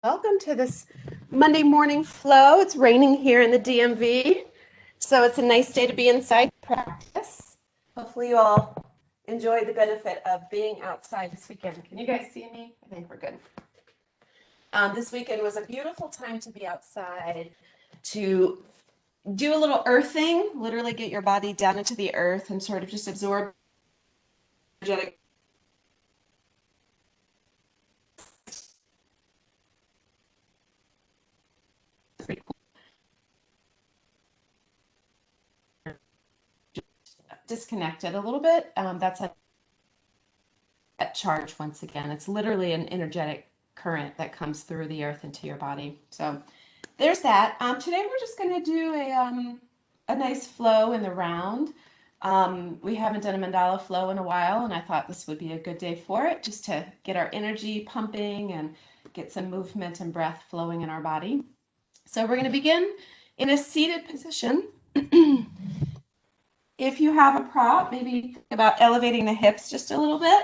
Welcome to this Monday morning flow. It's raining here in the DMV, so it's a nice day to be inside practice. Hopefully you all enjoy the benefit of being outside this weekend. Can you guys see me? I think we're good. This weekend was a beautiful time to be outside, to do a little earthing, literally get your body down into the earth and sort of just absorb energetic. Disconnected a little bit. That's a charge once again. It's literally an energetic current that comes through the earth into your body. So there's that. Today we're just going to do a nice flow in the round. We haven't done a mandala flow in a while, and I thought this would be a good day for it, just to get our energy pumping and get some movement and breath flowing in our body. So we're going to begin in a seated position. If you have a prop, maybe think about elevating the hips just a little bit.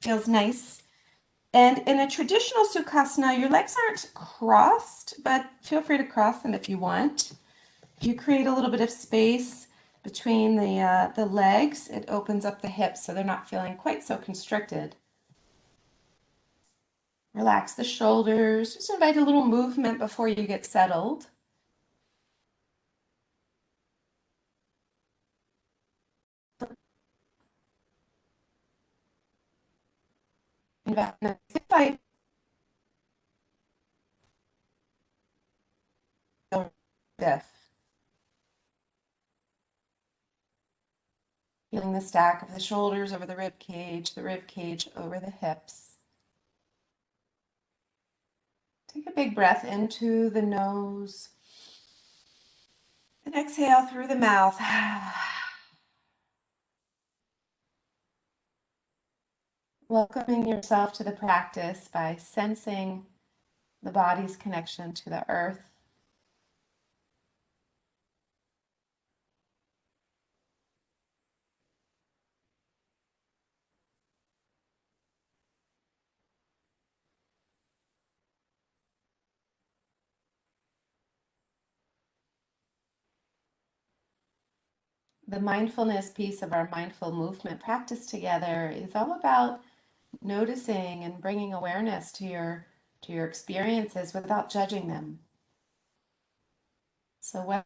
Feels nice. And in a traditional Sukhasana, your legs aren't crossed, but feel free to cross them if you want. You create a little bit of space between the legs. It opens up the hips so they're not feeling quite so constricted. Relax the shoulders. Just invite a little movement before you get settled. Invite stiff. Feeling the stack of the shoulders over the rib cage over the hips. Take a big breath into the nose and exhale through the mouth. Welcoming yourself to the practice by sensing the body's connection to the earth. The mindfulness piece of our mindful movement practice together is all about noticing and bringing awareness to your experiences without judging them. So when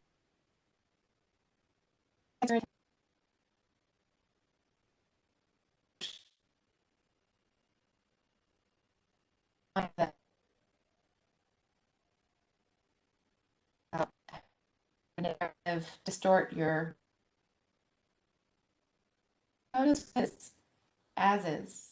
distort your notice this as is.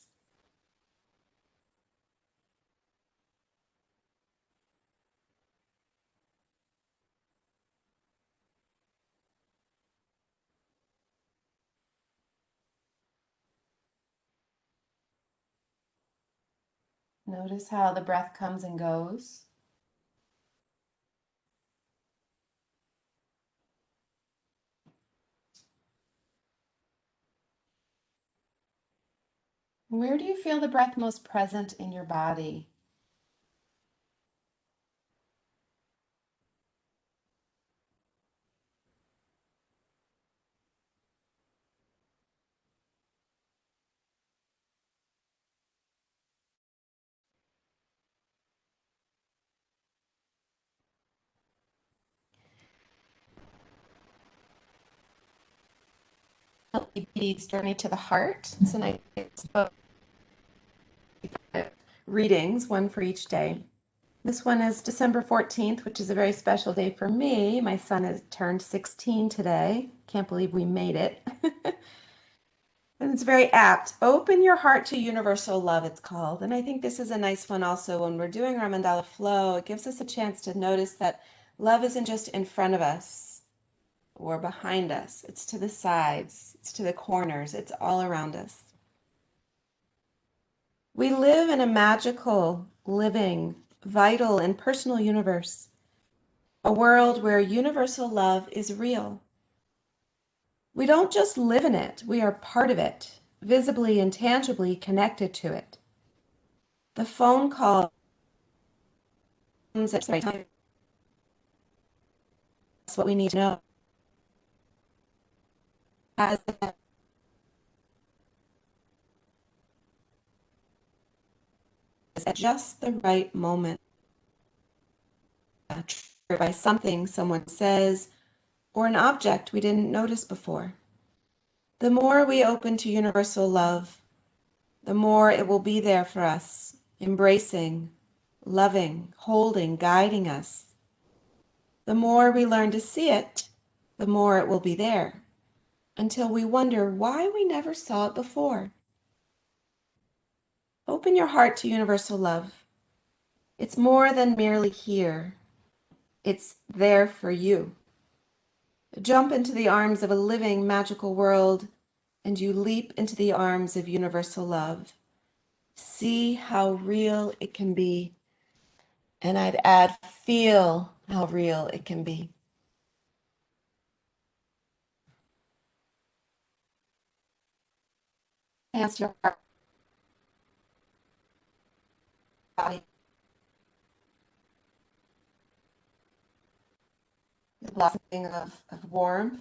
Notice how the breath comes and goes. Where do you feel the breath most present in your body? Diabetes journey to the heart. So nice readings, one for each day. This one is December 14th, which is a very special day for me. My son has turned 16 today. Can't believe we made it. And it's very apt. Open your heart to universal love, it's called. And I think this is a nice one also when we're doing our mandala flow. It gives us a chance to notice that love isn't just in front of us or behind us. It's to the sides, it's to the corners, it's all around us. We live in a magical, living, vital, and personal universe, a world where universal love is real. We don't just live in it, we are part of it, visibly and tangibly connected to it. The phone call at the right time. That's what we need to know. As at just the right moment, triggered by something someone says or an object we didn't notice before. The more we open to universal love, the more it will be there for us, embracing, loving, holding, guiding us. The more we learn to see it, the more it will be there, until we wonder why we never saw it before. Open your heart to universal love. It's more than merely here. It's there for you. Jump into the arms of a living, magical world, and you leap into the arms of universal love. See how real it can be. And I'd add, feel how real it can be. Hands to your heart, body. The blossoming of warmth.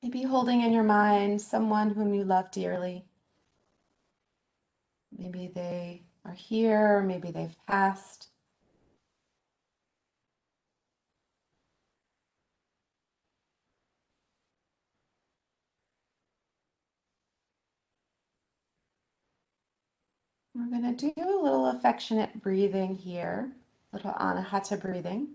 Maybe holding in your mind someone whom you love dearly. Maybe they are here, maybe they've passed. We're going to do a little affectionate breathing here, a little anahata breathing.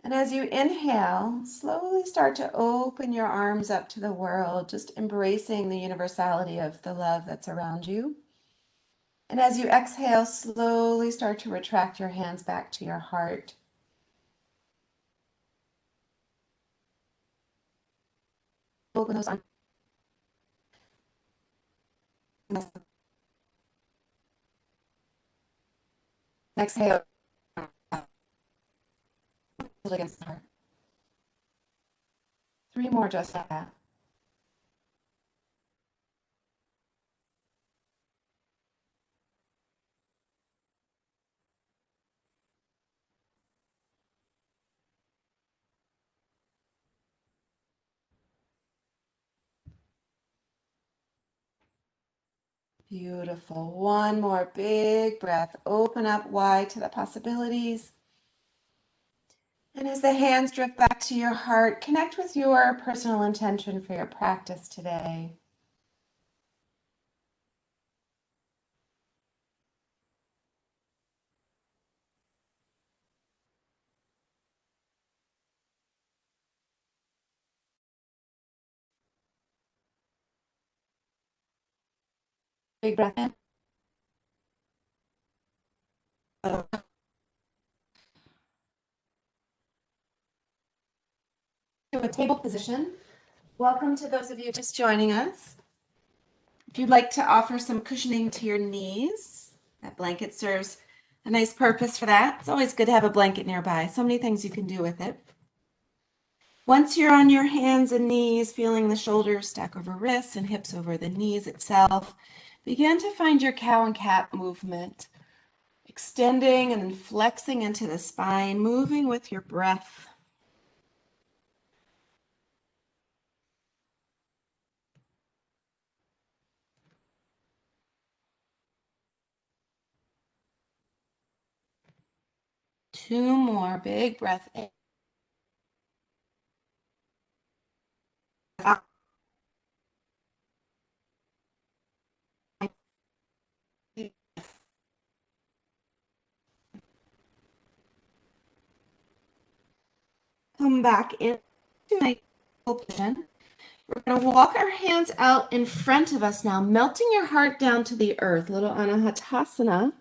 And as you inhale, slowly start to open your arms up to the world, just embracing the universality of the love that's around you. And as you exhale, slowly start to retract your hands back to your heart. Open those arms. Exhale. Against the heart. 3 more just like that. Beautiful. One more big breath. Open up wide to the possibilities. And as the hands drift back to your heart, connect with your personal intention for your practice today. Big breath in. To a table position. Welcome to those of you just joining us. If you'd like to offer some cushioning to your knees, that blanket serves a nice purpose for that. It's always good to have a blanket nearby. So many things you can do with it. Once you're on your hands and knees, feeling the shoulders stack over wrists and hips over the knees itself, begin to find your cow and cat movement, extending and then flexing into the spine, moving with your breath. Two more big breath in. Come back into a position. We're going to walk our hands out in front of us now, melting your heart down to the earth. Little anahatasana. A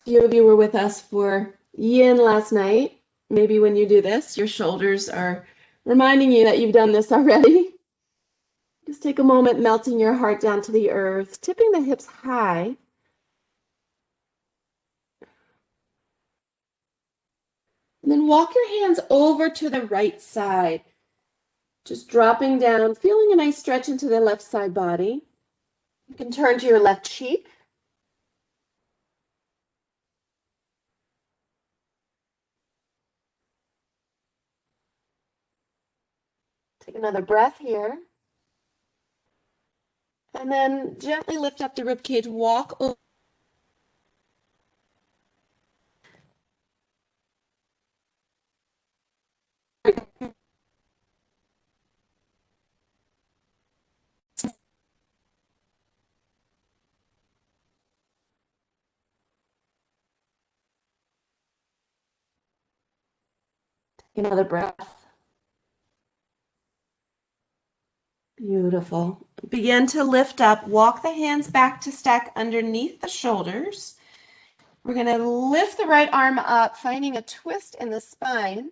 few of you were with us for yin last night. Maybe when you do this, your shoulders are reminding you that you've done this already. Just take a moment, melting your heart down to the earth, tipping the hips high. And then walk your hands over to the right side. Just dropping down, feeling a nice stretch into the left side body. You can turn to your left cheek. Take another breath here. And then gently lift up the rib cage, walk over. Take another breath. Beautiful. Begin to lift up. Walk the hands back to stack underneath the shoulders. We're going to lift the right arm up, finding a twist in the spine.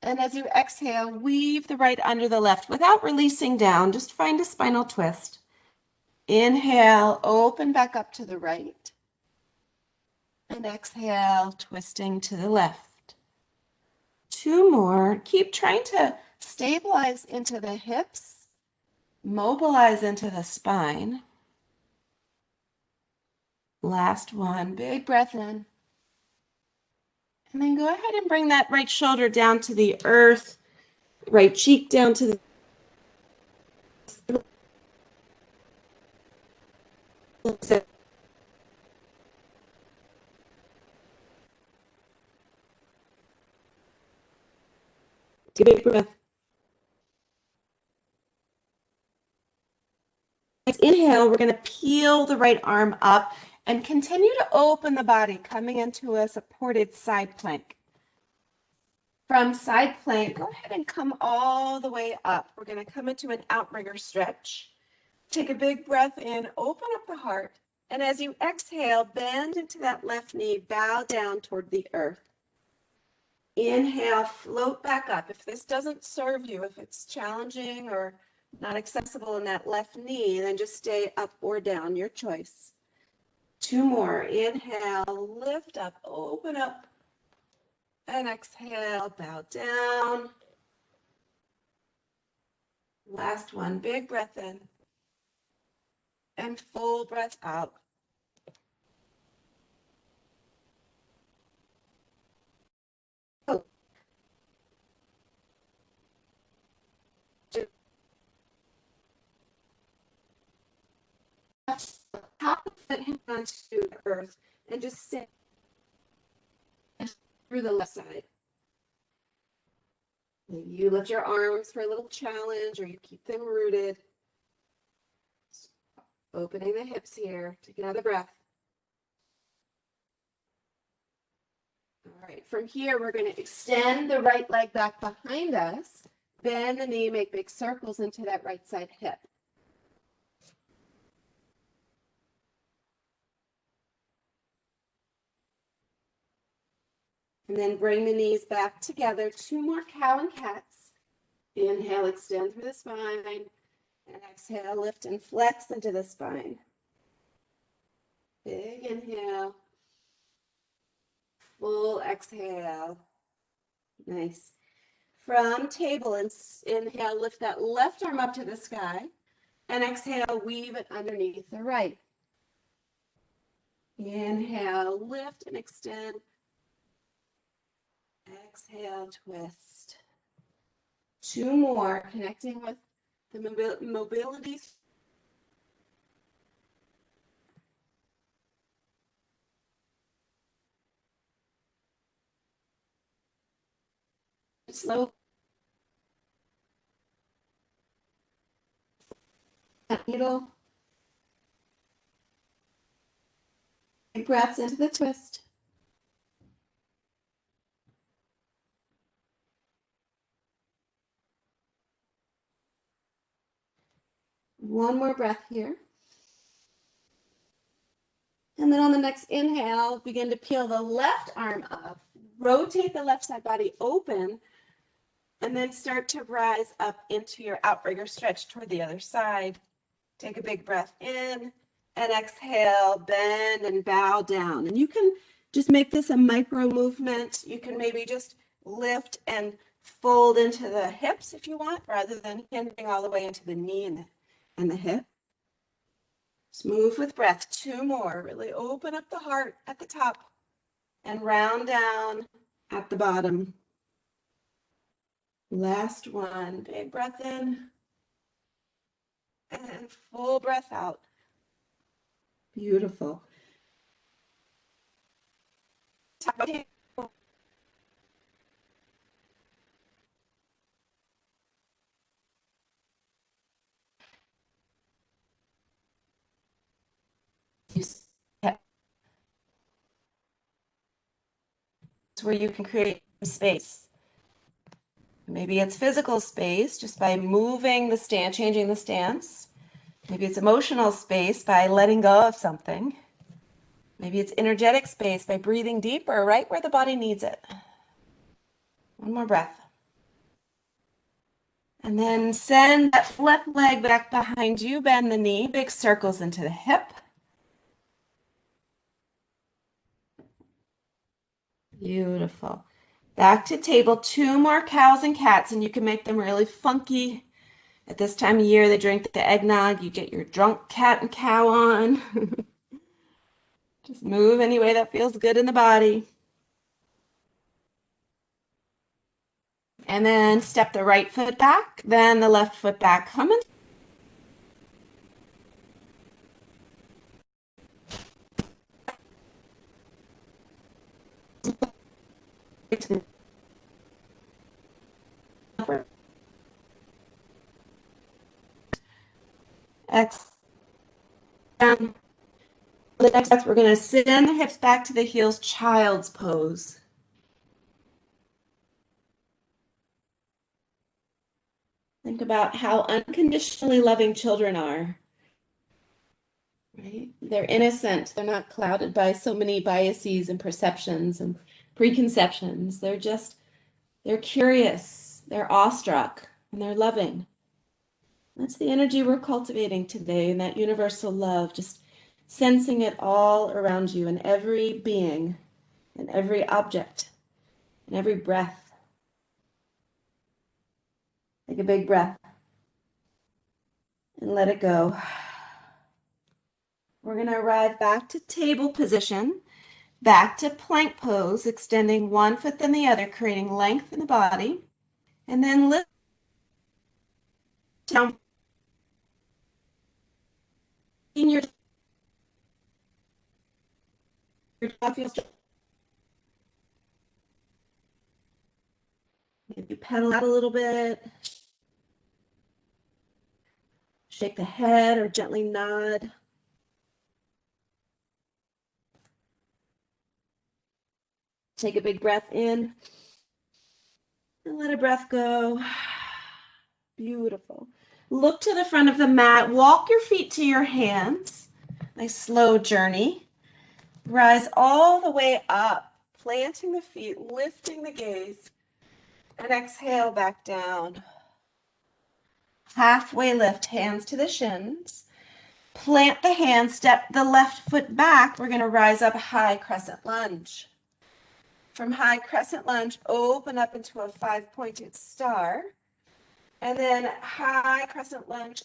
And as you exhale, weave the right under the left without releasing down. Just find a spinal twist. Inhale, open back up to the right. And exhale, twisting to the left. Two more. Keep trying to stabilize into the hips, mobilize into the spine. Last one. Big breath in. And then go ahead and bring that right shoulder down to the earth, right cheek down to the take a big breath. Next inhale, we're going to peel the right arm up and continue to open the body, coming into a supported side plank. From side plank, go ahead and come all the way up. We're going to come into an outrigger stretch. Take a big breath in, open up the heart, and as you exhale, bend into that left knee, bow down toward the earth. Inhale, float back up. If this doesn't serve you, if it's challenging or not accessible in that left knee, then just stay up or down, your choice. Two more. Inhale, lift up, open up, and exhale, bow down. Last one, big breath in, and full breath out. Oh. Top of the foot hands to the earth and just sit through the left side. You lift your arms for a little challenge or you keep them rooted. Opening the hips here. Take another breath. All right, from here, we're going to extend the right leg back behind us. Bend the knee, make big circles into that right side hip. And then bring the knees back together. Two more cow and cats. Inhale, extend through the spine. And exhale, lift and flex into the spine. Big inhale. Full exhale. Nice. From table, inhale, lift that left arm up to the sky. And exhale, weave it underneath the right. Inhale, lift and extend. Exhale, twist. Two more, connecting with the mobility. Slow. Needle. Big breaths into the twist. One more breath here. And then on the next inhale, begin to peel the left arm up. Rotate the left side body open. And then start to rise up into your outrigger stretch toward the other side. Take a big breath in and exhale, bend and bow down. And you can just make this a micro movement. You can maybe just lift and fold into the hips if you want, rather than hinging all the way into the knee and the hip. Just move with breath. 2 more. Really open up the heart at the top and round down at the bottom. Last one. Big breath in and full breath out. Beautiful. Where you can create space. Maybe it's physical space just by moving the stance, changing the stance. Maybe it's emotional space by letting go of something. Maybe it's energetic space by breathing deeper right where the body needs it. One more breath. And then send that left leg back behind you, bend the knee, big circles into the hip. Beautiful. Back to table, 2 more cows and cats, and you can make them really funky. At this time of year, they drink the eggnog. You get your drunk cat and cow on. Just move any way that feels good in the body. And then step the right foot back, then the left foot back. Come in. Exhale. The next breath, we're going to send the hips back to the heels, child's pose. Think about how unconditionally loving children are. Right? They're innocent. They're not clouded by so many biases and perceptions and preconceptions. They're curious, they're awestruck, and they're loving. That's the energy we're cultivating today, and that universal love, just sensing it all around you in every being, in every object, in every breath. Take a big breath and let it go. We're going to arrive back to table position, back to plank pose, extending one foot then the other, creating length in the body, and then lift down in your top feels. Maybe pedal out a little bit. Shake the head or gently nod. Take a big breath in and let a breath go. Beautiful. Look to the front of the mat. Walk your feet to your hands. Nice slow journey. Rise all the way up, planting the feet, lifting the gaze, and exhale back down. Halfway lift, hands to the shins. Plant the hands, step the left foot back. We're going to rise up high crescent lunge. From high crescent lunge, open up into a 5-pointed star. And then high crescent lunge.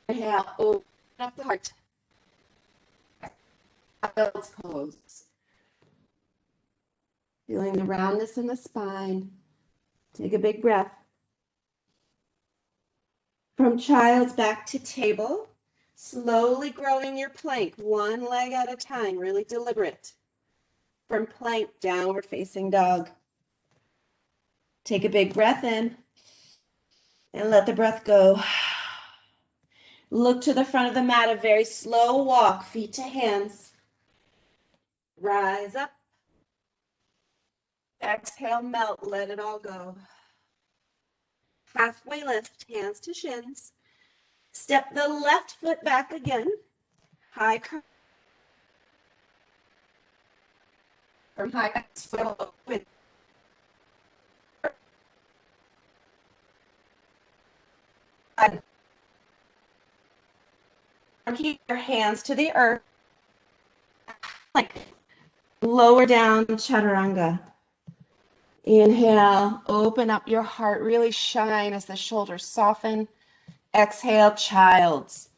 Inhale, open up the heart. Child's pose. Feeling the roundness in the spine. Take a big breath. From child's back to table, slowly growing your plank, one leg at a time, really deliberate. From plank, downward facing dog. Take a big breath in and let the breath go. Look to the front of the mat, a very slow walk, feet to hands. Rise up. Exhale, melt, let it all go. Halfway lift, hands to shins. Step the left foot back again. High from high swell open. Keep your hands to the earth. Like lower down chaturanga. Inhale, open up your heart, really shine as the shoulders soften. Exhale, child's.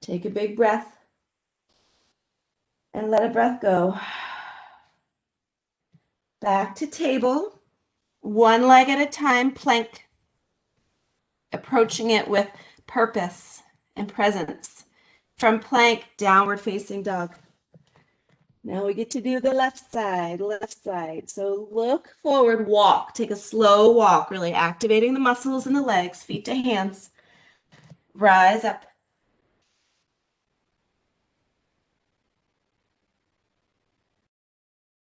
Take a big breath and let a breath go. Back to table, one leg at a time, plank. Approaching it with purpose and presence. From plank, downward facing dog. Now we get to do the left side, left side. So look forward, walk. Take a slow walk, really activating the muscles in the legs, feet to hands. Rise up.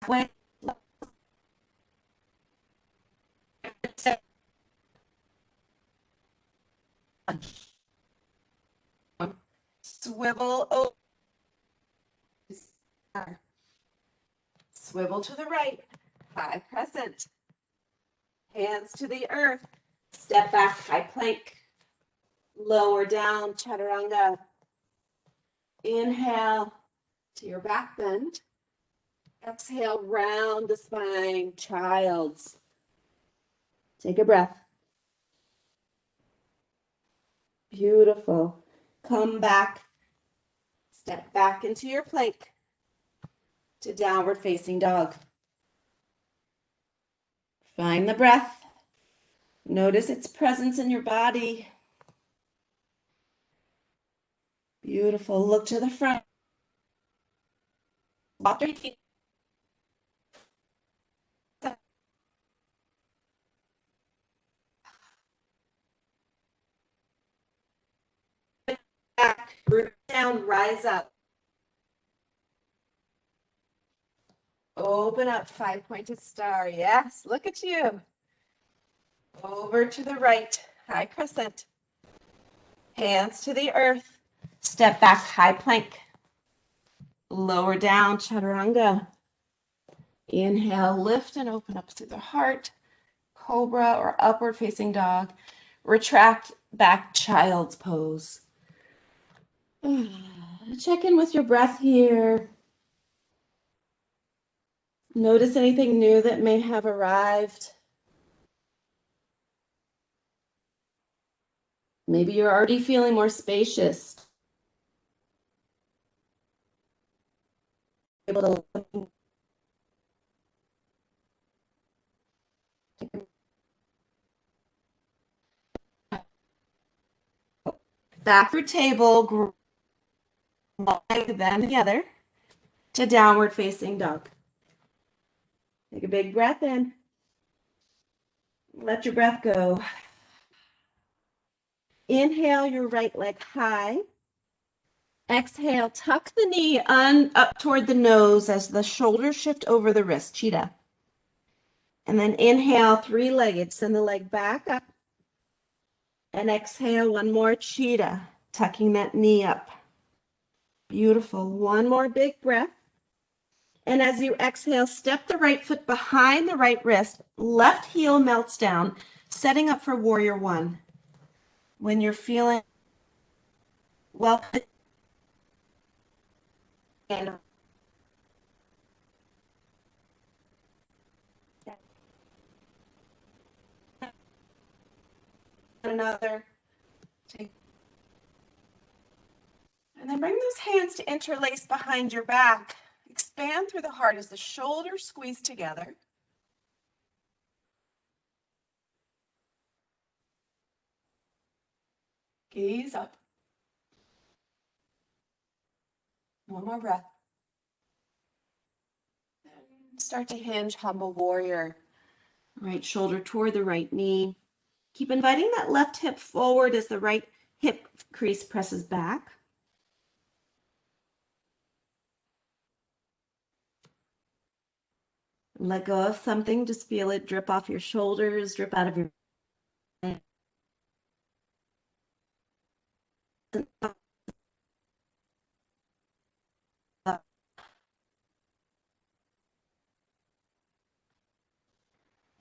Halfway. Swivel over. Swivel to the right. High crescent. Hands to the earth. Step back, high plank. Lower down, chaturanga. Inhale to your back bend. Exhale, round the spine, child's. Take a breath. Beautiful. Come back. Step back into your plank to downward facing dog. Find the breath. Notice its presence in your body. Beautiful. Look to the front. Walk your feet. Back, root down, rise up. Open up, five-pointed star. Yes, look at you. Over to the right, high crescent. Hands to the earth. Step back, high plank. Lower down, chaturanga. Inhale, lift and open up through the heart. Cobra or upward facing dog. Retract back, child's pose. Check in with your breath here. Notice anything new that may have arrived. Maybe you're already feeling more spacious. Able to back for table, glide them together to downward facing dog. Take a big breath in. Let your breath go. Inhale your right leg high. Exhale, tuck the knee up toward the nose as the shoulders shift over the wrist, cheetah. And then inhale, three-legged, send the leg back up. And exhale, one more cheetah, tucking that knee up. Beautiful. One more big breath. And as you exhale, step the right foot behind the right wrist, left heel melts down, setting up for warrior one. When you're feeling well, and another. And then bring those hands to interlace behind your back. Expand through the heart as the shoulders squeeze together. Gaze up. One more breath. And start to hinge, humble warrior. Right shoulder toward the right knee. Keep inviting that left hip forward as the right hip crease presses back. Let go of something, just feel it drip off your shoulders, drip out of your head.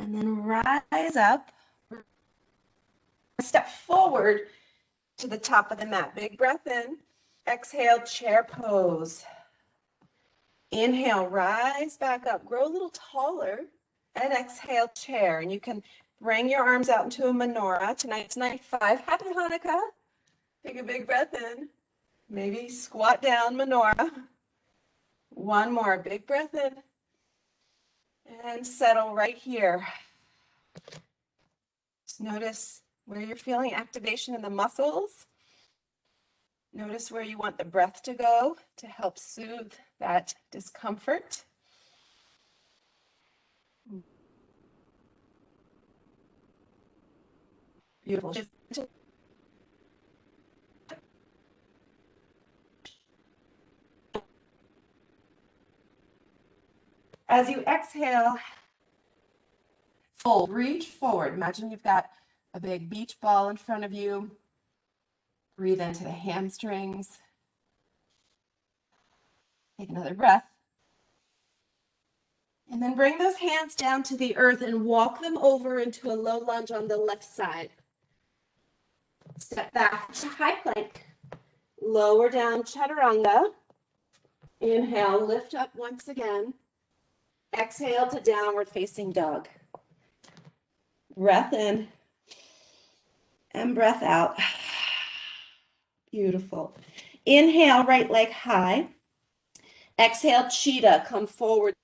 And then rise up, step forward to the top of the mat. Big breath in. Exhale, chair pose. Inhale, rise back up, grow a little taller, and exhale, chair. And you can bring your arms out into a menorah. Tonight's night 5. Happy Hanukkah. Take a big breath in. Maybe squat down, menorah. One more, big breath in. And settle right here. Just notice where you're feeling activation in the muscles. Notice where you want the breath to go to help soothe that discomfort. Beautiful. As you exhale, fold, reach forward. Imagine you've got a big beach ball in front of you. Breathe into the hamstrings. Take another breath. And then bring those hands down to the earth and walk them over into a low lunge on the left side. Step back to high plank. Lower down chaturanga. Inhale, lift up once again. Exhale to downward facing dog. Breath in and breath out. Beautiful. Inhale, right leg high. Exhale, cheetah, come forward.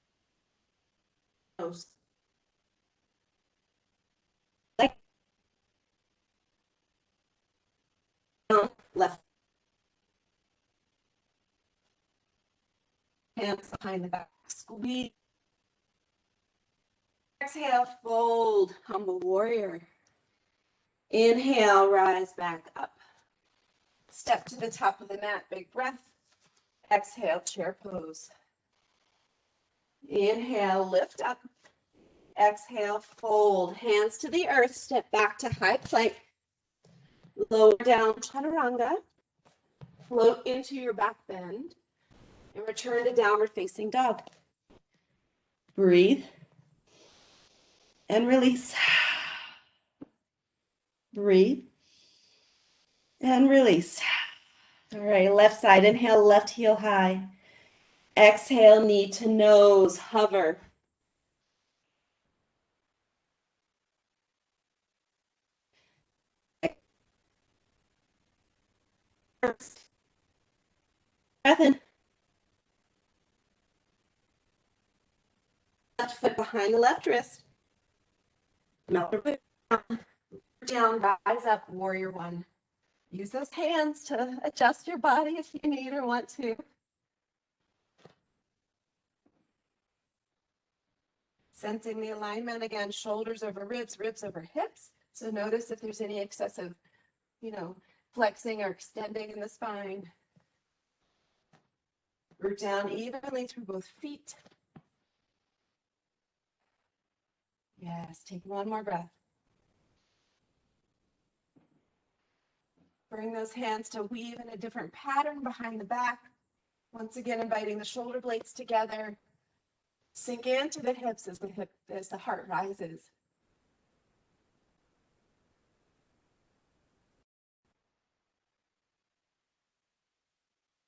Left hands behind the back. Squeeze. Exhale, fold, humble warrior. Inhale, rise back up. Step to the top of the mat, big breath. Exhale, chair pose. Inhale, lift up. Exhale, fold. Hands to the earth, step back to high plank. Lower down chaturanga. Float into your back bend. And return to downward facing dog. Breathe. And release. Breathe. And release. All right, left side. Inhale, left heel high. Exhale, knee to nose, hover. Breath in. Left foot behind the left wrist. Melt down, rise up, warrior one. Use those hands to adjust your body if you need or want to. Sensing the alignment again, shoulders over ribs, ribs over hips. So notice if there's any excessive, flexing or extending in the spine. Root down evenly through both feet. Yes, take one more breath. Bring those hands to weave in a different pattern behind the back. Once again, inviting the shoulder blades together. Sink into the hips as the heart rises.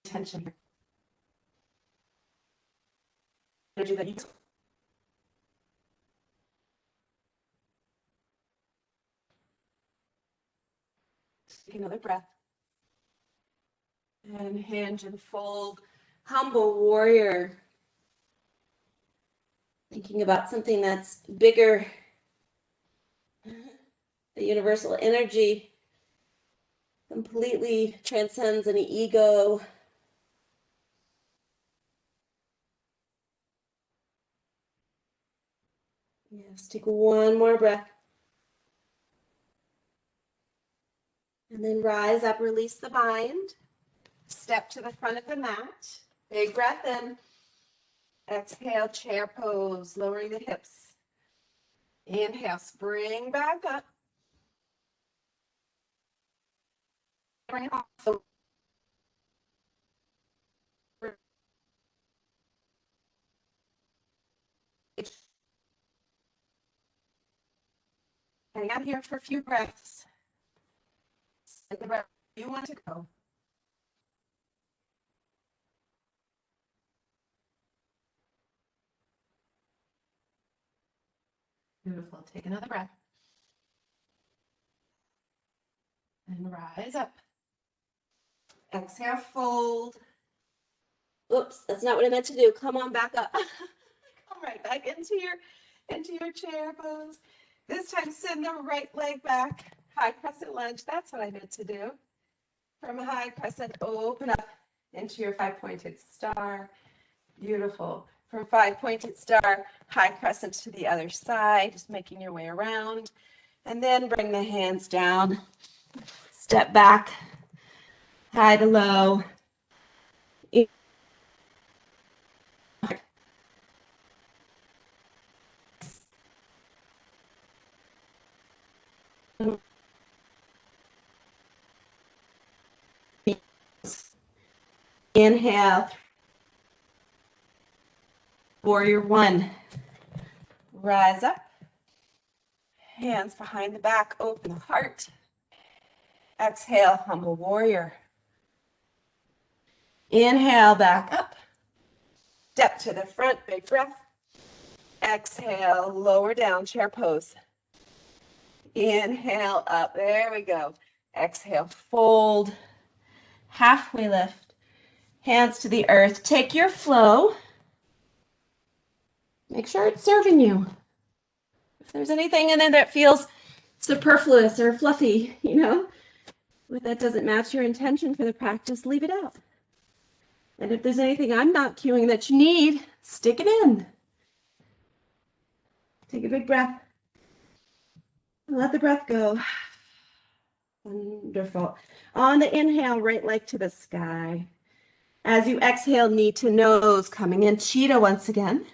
Tension. Energy that you take another breath. And hinge and fold. Humble warrior. Thinking about something that's bigger. The universal energy completely transcends any ego. Yes, take one more breath. And then rise up, release the bind. Step to the front of the mat. Big breath in. Exhale, chair pose, lowering the hips. Inhale, spring back up. Bring it off. Hang out here for a few breaths. Send the breath you want to go. Beautiful. Take another breath. And rise up. Exhale, fold. Oops, that's not what I meant to do. Come on back up. Come right back into your chair pose. This time, send the right leg back. High crescent lunge. That's what I meant to do. From a high crescent, open up into your five-pointed star. Beautiful. From five-pointed star, high crescent to the other side, just making your way around. And then bring the hands down. Step back, high to low. Inhale, warrior one. Rise up. Hands behind the back, open the heart. Exhale, humble warrior. Inhale, back up. Step to the front, big breath. Exhale, lower down, chair pose. Inhale, up, there we go. Exhale, fold. Halfway lift. Hands to the earth. Take your flow. Make sure it's serving you. If there's anything in there that feels superfluous or fluffy, that doesn't match your intention for the practice, leave it out. And if there's anything I'm not cueing that you need, stick it in. Take a big breath. And let the breath go. Wonderful. On the inhale, right leg to the sky. As you exhale, knee to nose, coming in cheetah once again.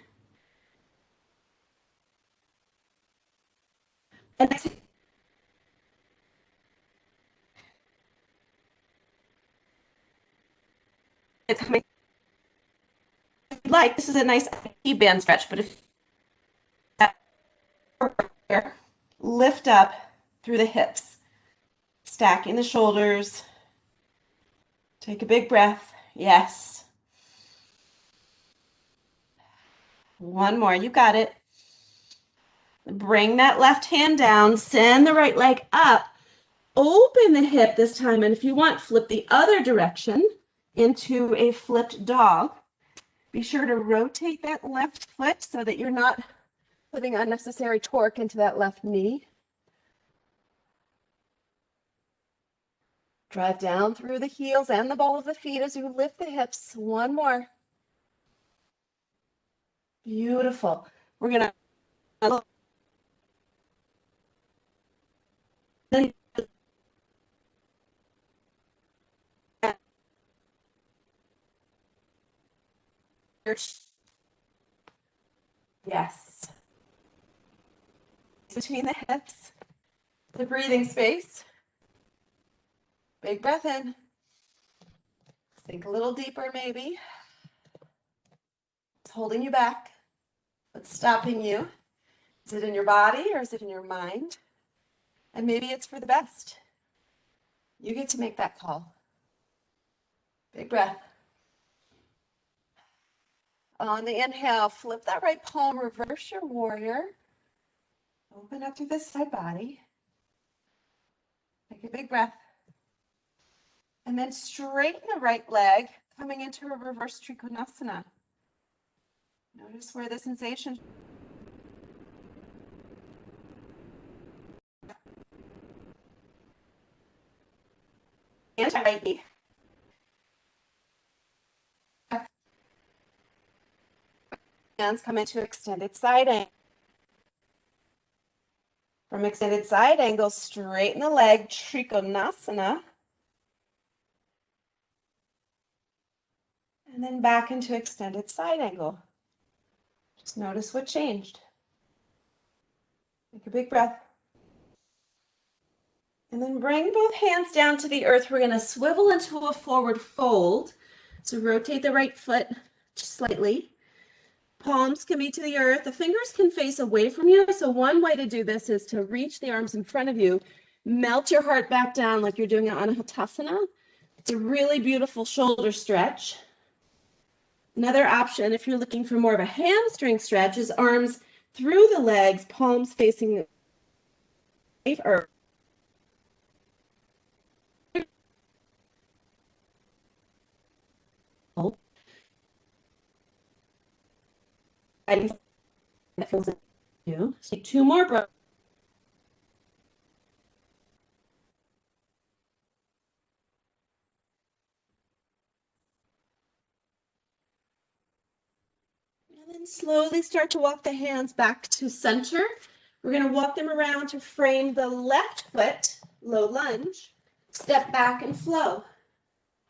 And exhale. It's coming. If you like, this is a nice band stretch, but if lift up through the hips, stacking the shoulders. Take a big breath. Yes. One more. You got it. Bring that left hand down. Send the right leg up. Open the hip this time. And if you want, flip the other direction into a flipped dog. Be sure to rotate that left foot so that you're not putting unnecessary torque into that left knee. Drive down through the heels and the ball of the feet as you lift the hips. One more. Beautiful. We're going to yes. Between the hips, the breathing space. Big breath in. Think a little deeper maybe. It's holding you back. What's stopping you? Is it in your body or is it in your mind? And maybe it's for the best. You get to make that call. Big breath. On the inhale, flip that right palm, reverse your warrior. Open up through the side body. Take a big breath. And then straighten the right leg, coming into a reverse trikonasana. Notice where the sensation. Anti-righty. Hands come into extended side angle. From extended side angle, straighten the leg, trikonasana. And then back into extended side angle. Just notice what changed. Take a big breath. And then bring both hands down to the earth. We're going to swivel into a forward fold. So rotate the right foot just slightly. Palms can be to the earth. The fingers can face away from you. So one way to do this is to reach the arms in front of you. Melt your heart back down like you're doing it on a Hatasana. It's a really beautiful shoulder stretch. Another option, if you're looking for more of a hamstring stretch, is arms through the legs, palms facing the earth. That feels new. Take two more breaths. And then slowly start to walk the hands back to center. We're going to walk them around to frame the left foot, low lunge. Step back and flow.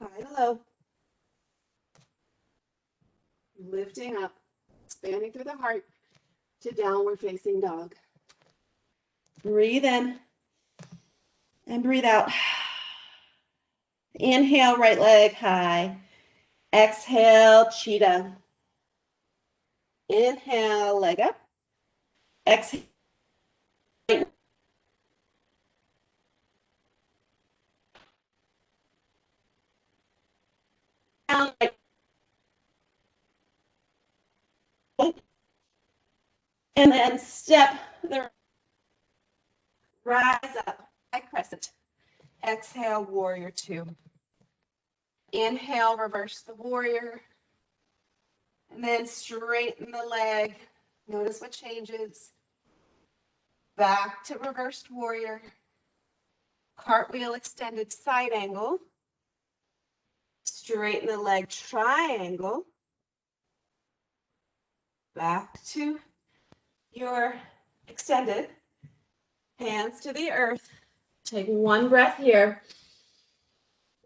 High to low. Lifting up, expanding through the heart to downward facing dog. Breathe in and breathe out. Inhale, right leg high. Exhale, cheetah. Inhale, leg up. Exhale. Down, and then step the rise up by crescent. Exhale, warrior two. Inhale, reverse the warrior. And then straighten the leg. Notice what changes. Back to reversed warrior. Cartwheel extended side angle. Straighten the leg, triangle. Back to your extended. Hands to the earth. Take one breath here.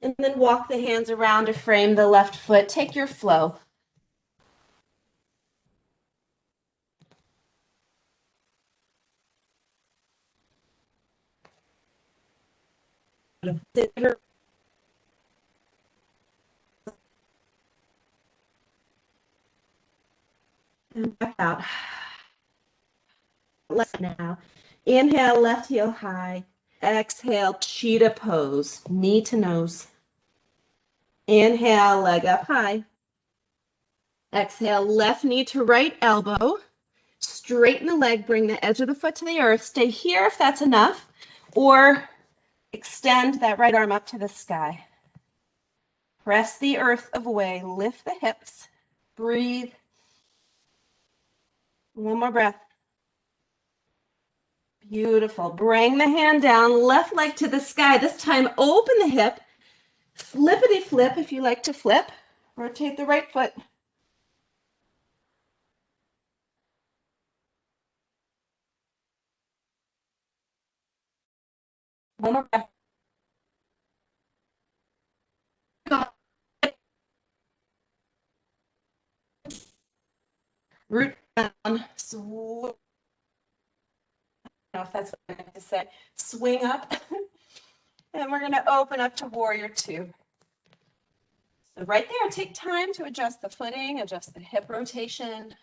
And then walk the hands around to frame the left foot. Take your flow. And back out. Left now. Inhale, left heel high. Exhale, cheetah pose, knee to nose. Inhale, leg up high. Exhale, left knee to right elbow. Straighten the leg, bring the edge of the foot to the earth. Stay here if that's enough, or extend that right arm up to the sky. Press the earth away, lift the hips, breathe. One more breath. Beautiful. Bring the hand down, left leg to the sky. This time, open the hip. Flippity flip if you like to flip. Rotate the right foot. One more breath. Root down. Swing. I don't know if that's what I meant to say. Swing up. And we're going to open up to warrior two. So right there, take time to adjust the footing, adjust the hip rotation.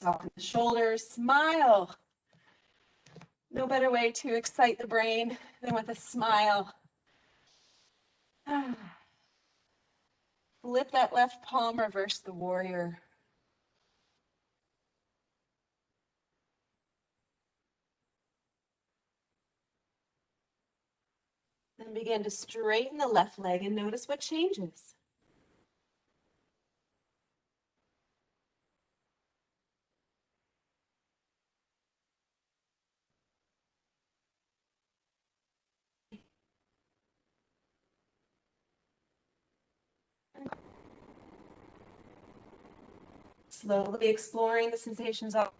Soften the shoulders, smile. No better way to excite the brain than with a smile. Flip that left palm, reverse the warrior. Then begin to straighten the left leg and notice what changes. Slowly exploring the sensations of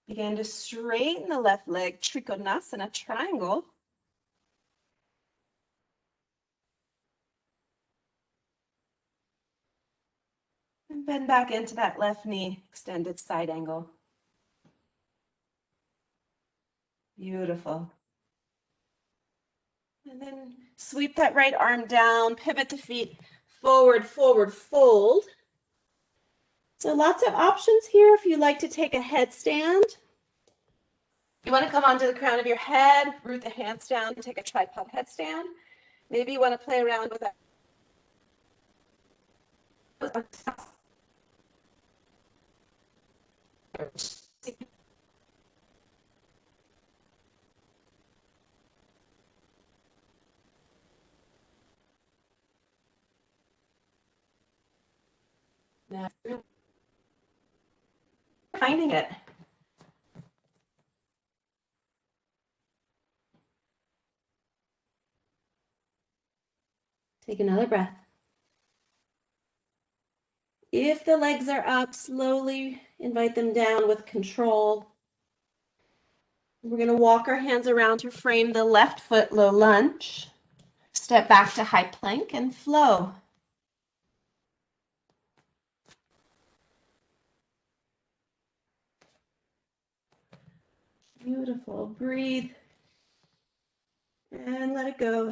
begin to straighten the left leg, Trikonasana, triangle. And bend back into that left knee, extended side angle. Beautiful. And then sweep that right arm down, pivot the feet forward, forward, fold. So lots of options here if you like to take a headstand. You want to come onto the crown of your head, root the hands down, and take a tripod headstand. Maybe you want to play around with that Finding it. Take another breath. If the legs are up, slowly invite them down with control. We're going to walk our hands around to frame the left foot, low lunge. Step back to high plank and flow. Beautiful. Breathe and let it go.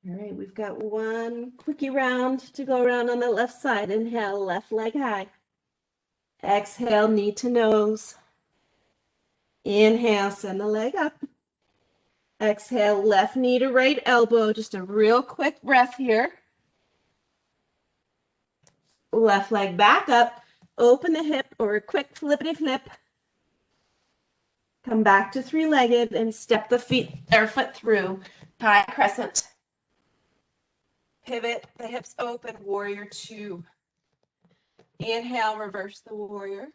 All right, we've got one quickie round to go around on the left side. Inhale, left leg high. Exhale, knee to nose. Inhale, send the leg up. Exhale, left knee to right elbow. Just a real quick breath here. Left leg back up. Open the hip or a quick flippity flip. Come back to three-legged and step the foot through. High crescent. Pivot, the hips open, warrior two. Inhale, reverse the warrior.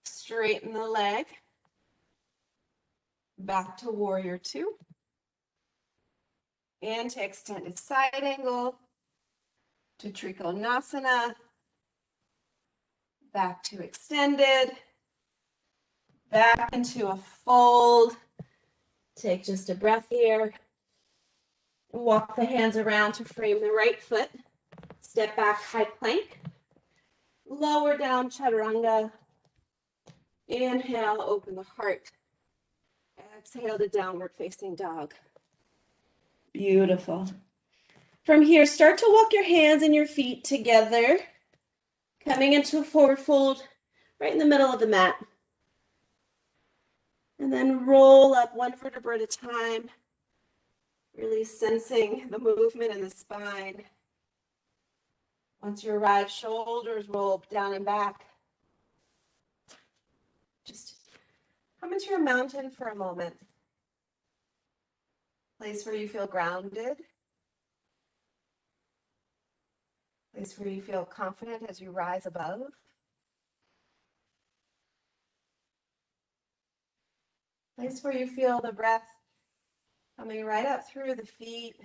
Straighten the leg. Back to warrior two. And to extended side angle. To Trikonasana. Back to extended. Back into a fold. Take just a breath here. Walk the hands around to frame the right foot. Step back, high plank. Lower down, chaturanga. Inhale, open the heart. Exhale to downward facing dog. Beautiful. From here, start to walk your hands and your feet together. Coming into a forward fold right in the middle of the mat. And then roll up one vertebra at a time. Really sensing the movement in the spine. Once you arrive, shoulders roll down and back. Just come into your mountain for a moment. Place where you feel grounded. Place where you feel confident as you rise above. Place where you feel the breath coming right up through the feet,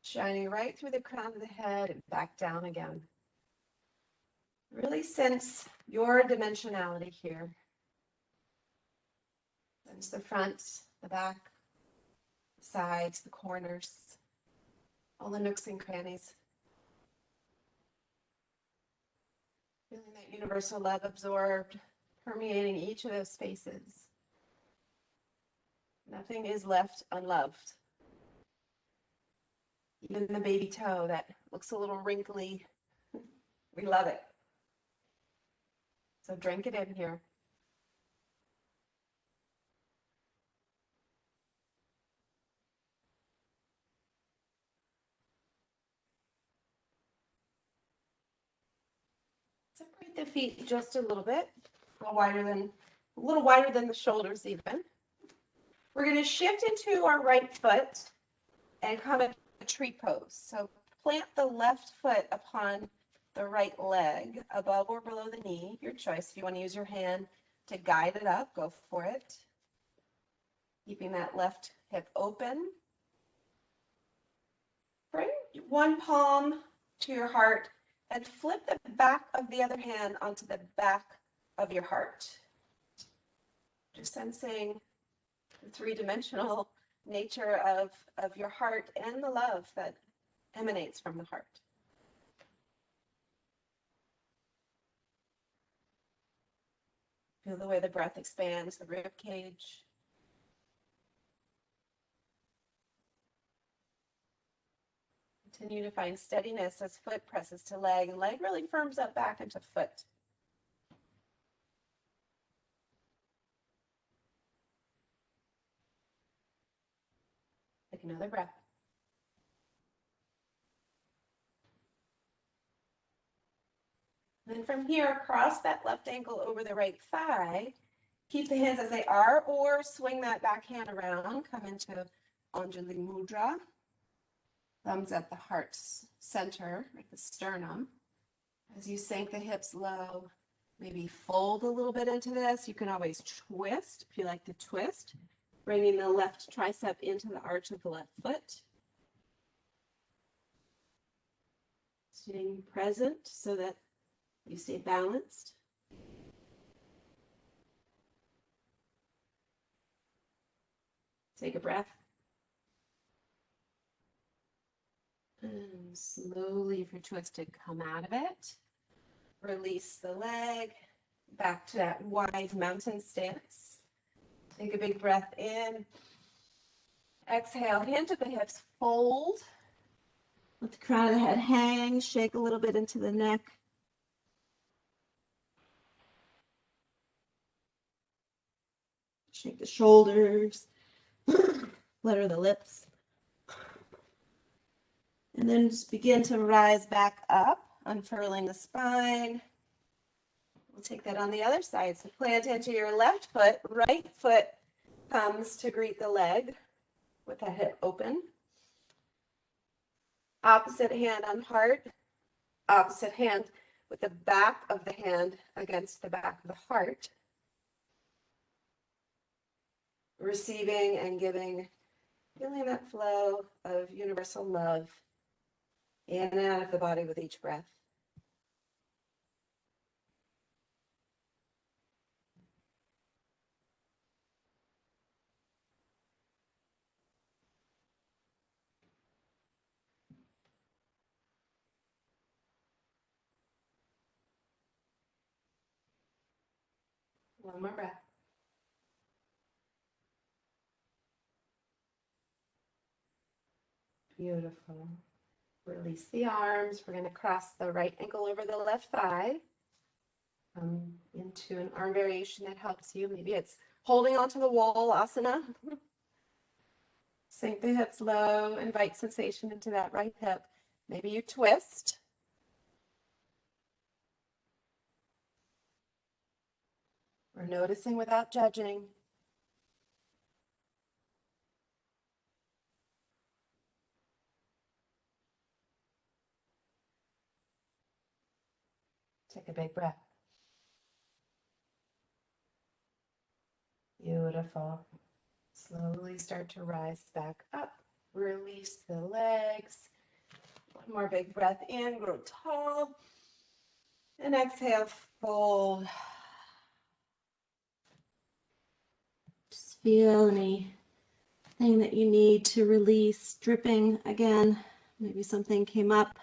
shining right through the crown of the head and back down again. Really sense your dimensionality here. Sense the front, the back, the sides, the corners, all the nooks and crannies. Feeling that universal love absorbed, permeating each of those spaces. Nothing is left unloved. Even the baby toe that looks a little wrinkly, we love it. So drink it in here. Separate the feet just a little bit, a little wider than the shoulders even. We're going to shift into our right foot and come into a tree pose. So plant the left foot upon the right leg, above or below the knee, your choice. If you want to use your hand to guide it up, go for it. Keeping that left hip open. Bring one palm to your heart and flip the back of the other hand onto the back of your heart. Just sensing the three-dimensional nature of your heart and the love that emanates from the heart. Feel the way the breath expands the rib cage. Continue to find steadiness as foot presses to leg, and leg really firms up back into foot. Take another breath. And from here, cross that left ankle over the right thigh. Keep the hands as they are, or swing that back hand around. Come into Anjali Mudra. Thumbs at the heart's center, at the sternum. As you sink the hips low, maybe fold a little bit into this. You can always twist if you like to twist, bringing the left tricep into the arch of the left foot. Staying present so that you stay balanced. Take a breath. And slowly, if you're twisted, come out of it. Release the leg. Back to that wide mountain stance. Take a big breath in. Exhale, hand to the hips, fold. Let the crown of the head hang, shake a little bit into the neck. Shake the shoulders, flutter the lips. And then just begin to rise back up, unfurling the spine. We'll take that on the other side. So plant into your left foot, right foot comes to greet the leg with the hip open. Opposite hand on heart, opposite hand with the back of the hand against the back of the heart. Receiving and giving, feeling that flow of universal love in and out of the body with each breath. One more breath. Beautiful. Release the arms. We're going to cross the right ankle over the left thigh. Into an arm variation that helps you. Maybe it's holding onto the wall, asana. Sink the hips low. Invite sensation into that right hip. Maybe you twist. We're noticing without judging. Take a big breath. Beautiful. Slowly start to rise back up. Release the legs. One more big breath in, grow tall. And exhale, fold. Just feel anything that you need to release, dripping again. Maybe something came up.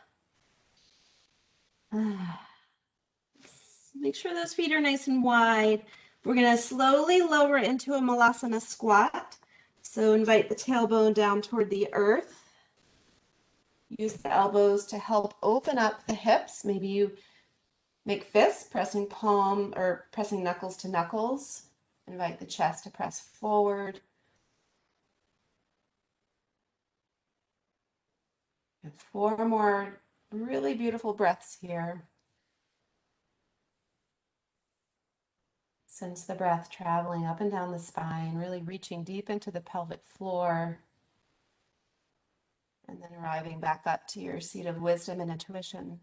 Make sure those feet are nice and wide. We're going to slowly lower into a malasana squat. So invite the tailbone down toward the earth. Use the elbows to help open up the hips. Maybe you make fists, pressing palm or pressing knuckles to knuckles. Invite the chest to press forward. And 4 more really beautiful breaths here. Sense the breath traveling up and down the spine, really reaching deep into the pelvic floor. And then arriving back up to your seat of wisdom and intuition.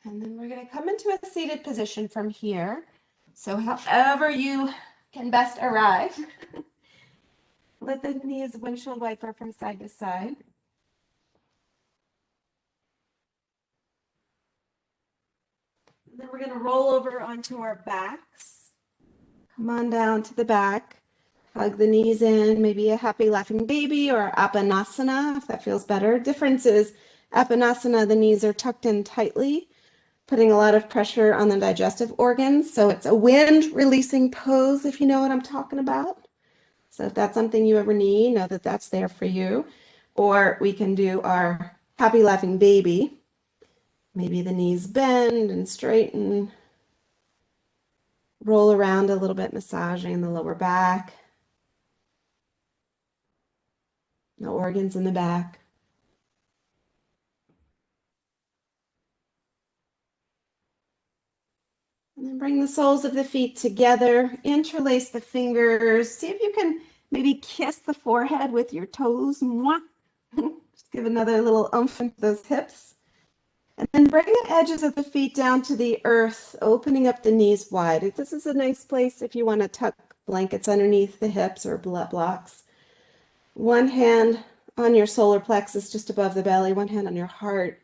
And then we're going to come into a seated position from here. So however you can best arrive. Let the knees windshield wiper from side to side. And then we're going to roll over onto our backs. Come on down to the back. Hug the knees in, maybe a happy laughing baby or apanasana if that feels better. Difference is apanasana, the knees are tucked in tightly, putting a lot of pressure on the digestive organs. So it's a wind releasing pose, if you know what I'm talking about. So if that's something you ever need, know that that's there for you. Or we can do our happy laughing baby. Maybe the knees bend and straighten. Roll around a little bit, massaging the lower back, the organs in the back. And then bring the soles of the feet together, interlace the fingers. See if you can maybe kiss the forehead with your toes. Mwah. Just give another little oomph into those hips. And then bring the edges of the feet down to the earth, opening up the knees wide. This is a nice place if you want to tuck blankets underneath the hips or blood blocks. One hand on your solar plexus just above the belly, one hand on your heart.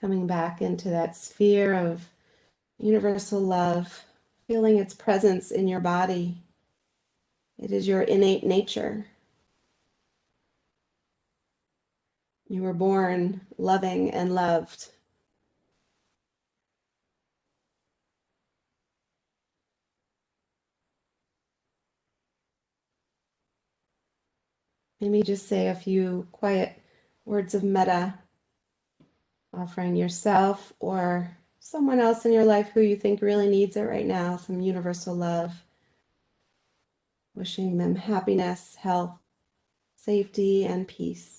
Coming back into that sphere of universal love, feeling its presence in your body. It is your innate nature. You were born loving and loved. Maybe just say a few quiet words of metta, offering yourself or someone else in your life who you think really needs it right now, some universal love. Wishing them happiness, health, safety, and peace.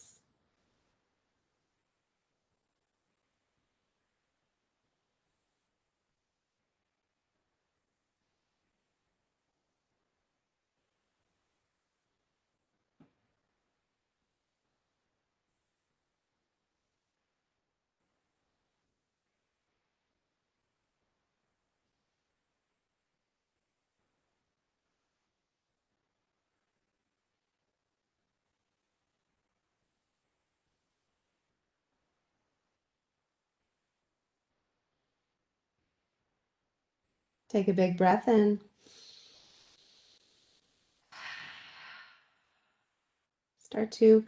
Take a big breath in. Start to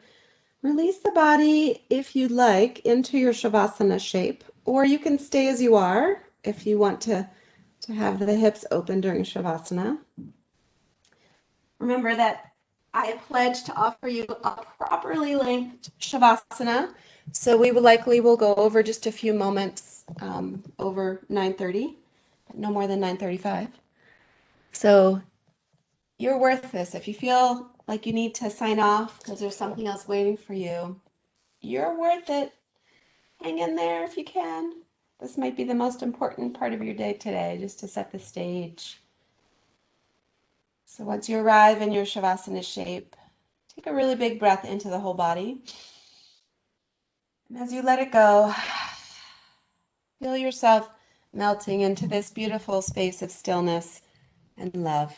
release the body, if you'd like, into your Shavasana shape, or you can stay as you are if you want to have the hips open during Shavasana. Remember that I pledge to offer you a properly length Shavasana, so we will likely will go over just a few moments over 9:30, no more than 9:35. So you're worth this. If you feel like you need to sign off because there's something else waiting for you, you're worth it. Hang in there if you can. This might be the most important part of your day today, just to set the stage. So once you arrive in your Shavasana shape, take a really big breath into the whole body. And as you let it go, feel yourself melting into this beautiful space of stillness and love.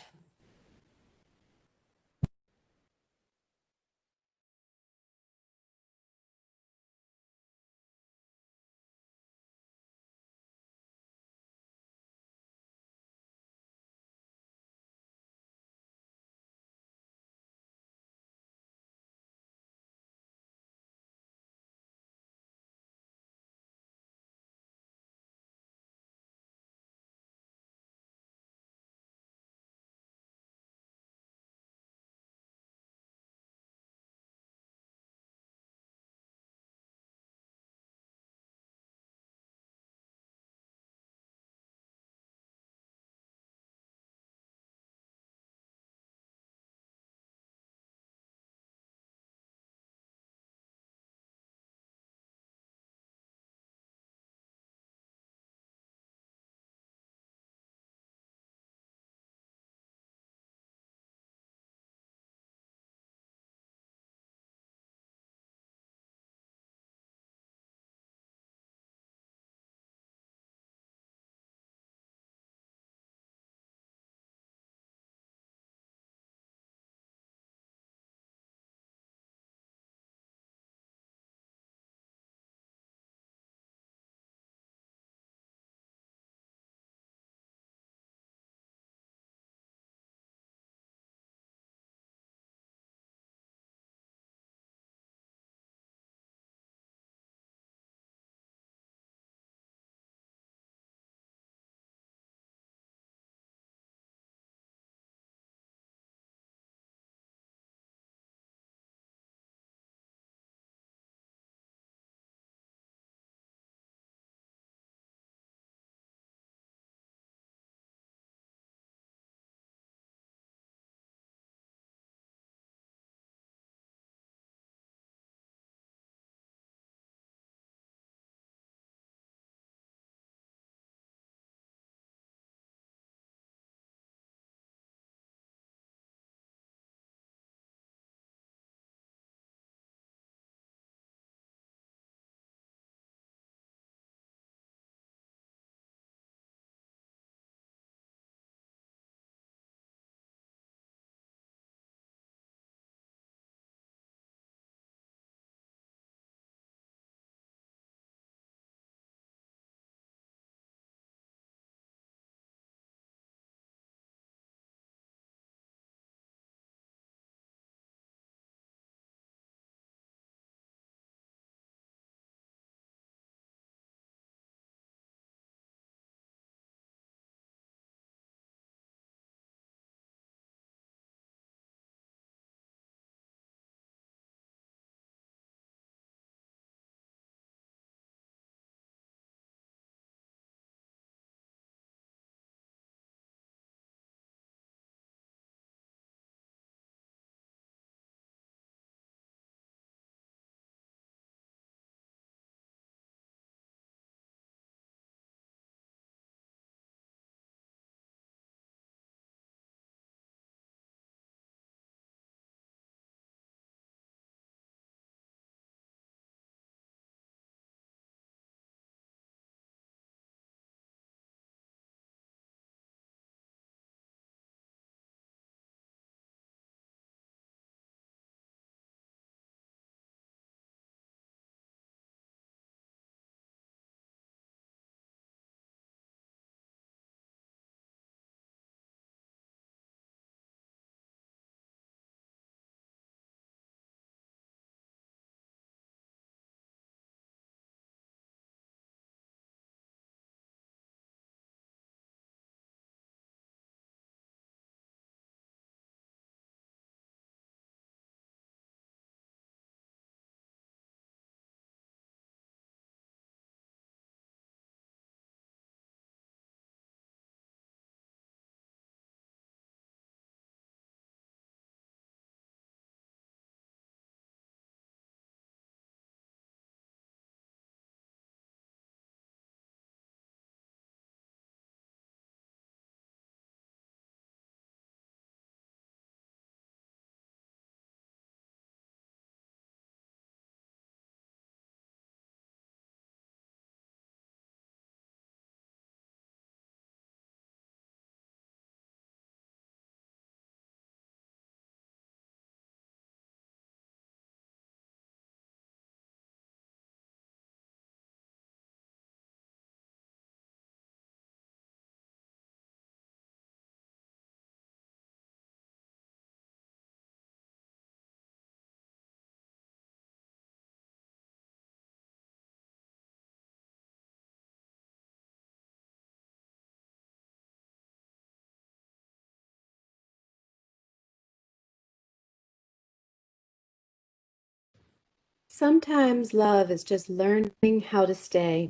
Sometimes love is just learning how to stay.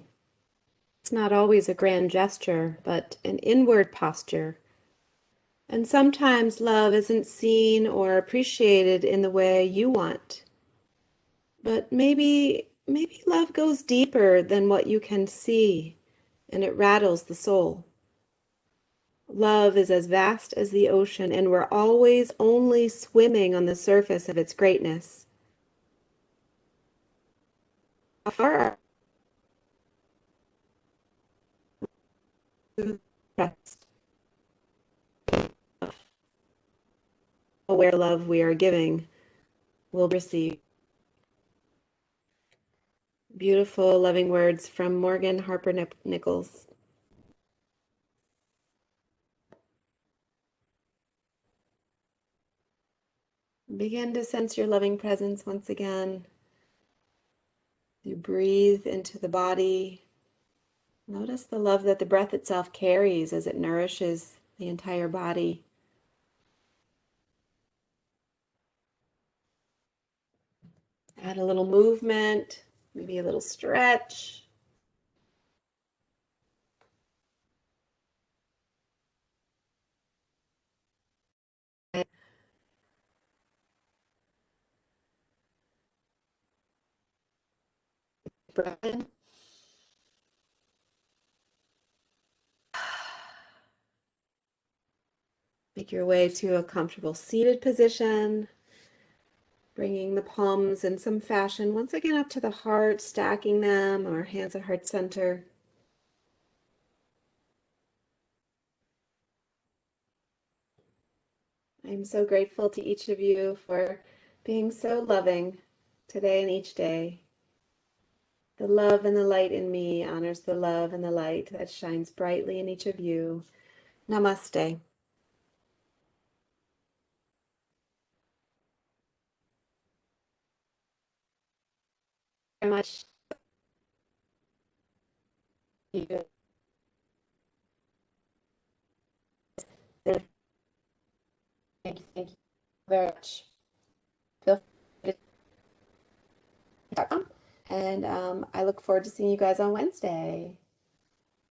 It's not always a grand gesture, but an inward posture. And sometimes love isn't seen or appreciated in the way you want. But maybe love goes deeper than what you can see, and it rattles the soul. Love is as vast as the ocean, and we're always only swimming on the surface of its greatness. Our trust, aware love we are giving will receive. Beautiful, loving words from Morgan Harper Nichols. Begin to sense your loving presence once again. You breathe into the body. Notice the love that the breath itself carries as it nourishes the entire body. Add a little movement, maybe a little stretch. Breath in. Make your way to a comfortable seated position, bringing the palms in some fashion once again up to the heart, stacking them, or hands at heart center. I'm so grateful to each of you for being so loving today and each day. The love and the light in me honors the love and the light that shines brightly in each of you. Namaste. Very much. Thank you very much. Feel free to talk on. And I look forward to seeing you guys on Wednesday.